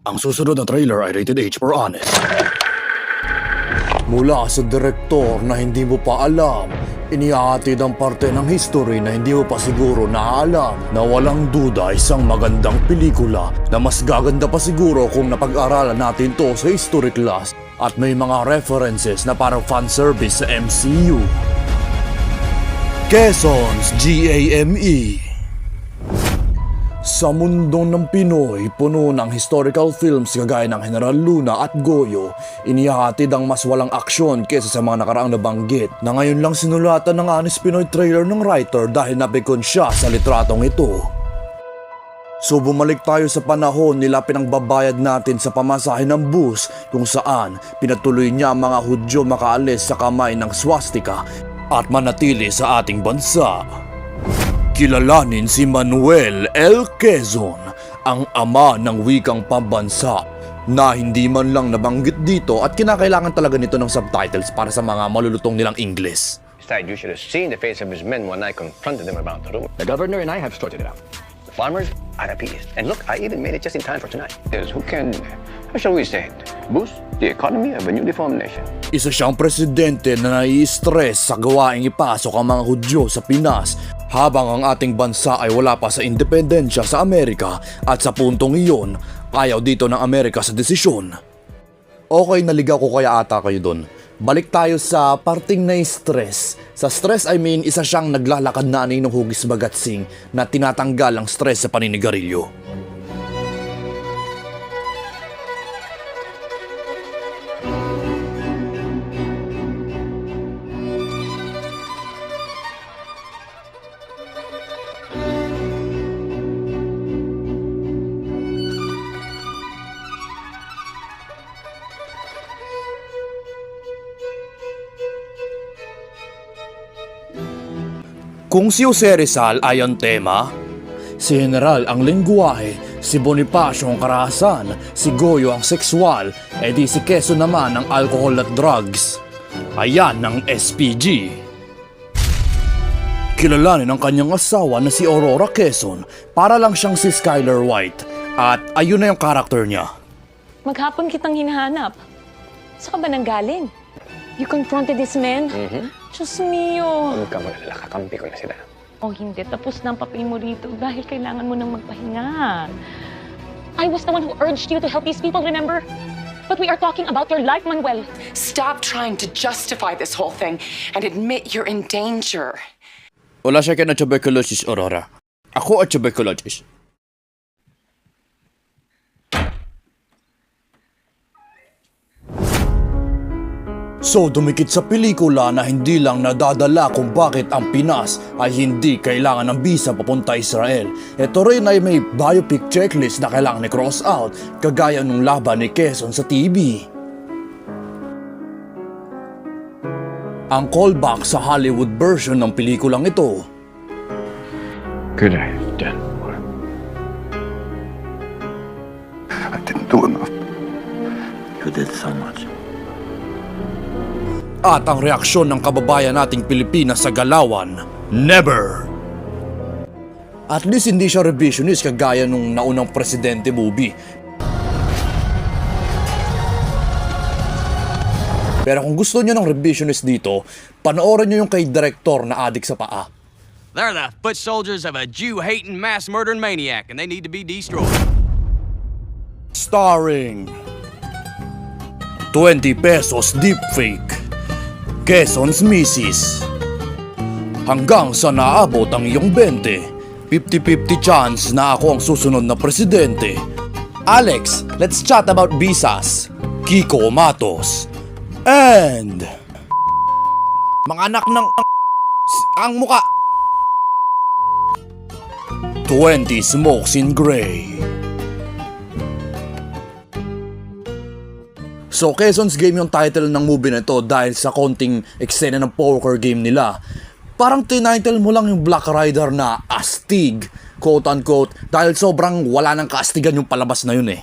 Ang susunod na trailer ay rated H for honest. Mula sa direktor na hindi mo pa alam, inihahatid ang parte ng history na hindi mo pa siguro naalam, na walang duda isang magandang pelikula na mas gaganda pa siguro kung napag-aralan natin to sa history class at may mga references na parang fanservice sa MCU. Quezon's GAME. Sa mundo ng Pinoy, puno ng historical films kagaya ng General Luna at Goyo, inihahatid ang mas walang aksyon kesa sa mga nakaraang nabanggit na ngayon lang sinulatan ng Honest Pinoy trailer ng writer dahil napikon siya sa litratong ito. So bumalik tayo sa panahon nila pinangbabayad natin sa pamasahe ng bus kung saan pinatuloy niya ang mga Hudyo makaalis sa kamay ng swastika at manatili sa ating bansa. Kilalanin si Manuel L. Quezon, ang ama ng wikang pambansa na hindi man lang nabanggit dito at kinakailangan talaga nito ng subtitles para sa mga malulutong nilang Ingles. Instead, you should have seen the face of his men when I confronted them about the rumor. The governor and I have sorted it out. The farmers are appeased. And look, I even made it just in time for tonight. There's who can, how shall we say it, boost the economy of a newly formed nation. Isa siyang presidente na nai-stress sa gawaing ipasok ang mga Hudyo sa Pinas habang ang ating bansa ay wala pa sa independensya sa Amerika at sa puntong iyon, ayaw dito ng Amerika sa desisyon. Okay, naligaw ko kaya ata kayo dun. Balik tayo sa parting na-stress. Sa stress, I mean, isa siyang naglalakad na ng hugis bagatsing na tinatanggal ang stress sa paninigarilyo. Kung si Jose Rizal ay ang tema, si General ang lengguwahe, si Bonifacio ang karahasan, si Goyo ang sexual, edi si Quezon naman ang alcohol at drugs. Ayan ang SPG. Kilalanin ang kanyang asawa na si Aurora Quezon, para lang siyang si Skyler White, at ayun na yung karakter niya. Maghapon kitang hinahanap. Saan ka ba nanggaling? You confronted this man? Diyos mio. Huwag ka magalala, kakampi ko na sila. Oh, hindi. Tapos na ang papel mo rito dahil kailangan mo nang magpahinga. I was the one who urged you to help these people, remember? But we are talking about your life, Manuel. Stop trying to justify this whole thing and admit you're in danger. Wala siya na tuberculosis, Aurora. Ako at tuberculosis. So dumikit sa pelikula na hindi lang nadadala kung bakit ang Pinas ay hindi kailangan ng visa papunta Israel. Ito rin ay may biopic checklist na kailangan i-cross out, kagaya nung laban ni Quezon sa TV. Ang callback sa Hollywood version ng pelikulang ito. Could I have done more? I didn't do enough. You did so much. At ang reaksyon ng kababayan nating Pilipinas sa galawan, never! At least hindi siya revisionist kagaya nung naunang Presidente movie. Pero kung gusto niyo ng revisionist dito, panoorin niyo yung kay director na adik sa paa. They're the foot soldiers of a Jew-hating, mass-murdering maniac, and they need to be destroyed. Starring 20 pesos deepfake, Quezon's Mrs. Hanggang sa naabot ang iyong 20, 50-50 chance na ako ang susunod na presidente. Alex, let's chat about visas. Kiko Matos. And mga anak ng ang muka. 20 Smokes in Gray. So Quezon's Game yung title ng movie na ito dahil sa konting eksena ng poker game nila. Parang tinitle mo lang yung Black Rider na astig, quote unquote, dahil sobrang wala ng kaastigan yung palabas na yun eh.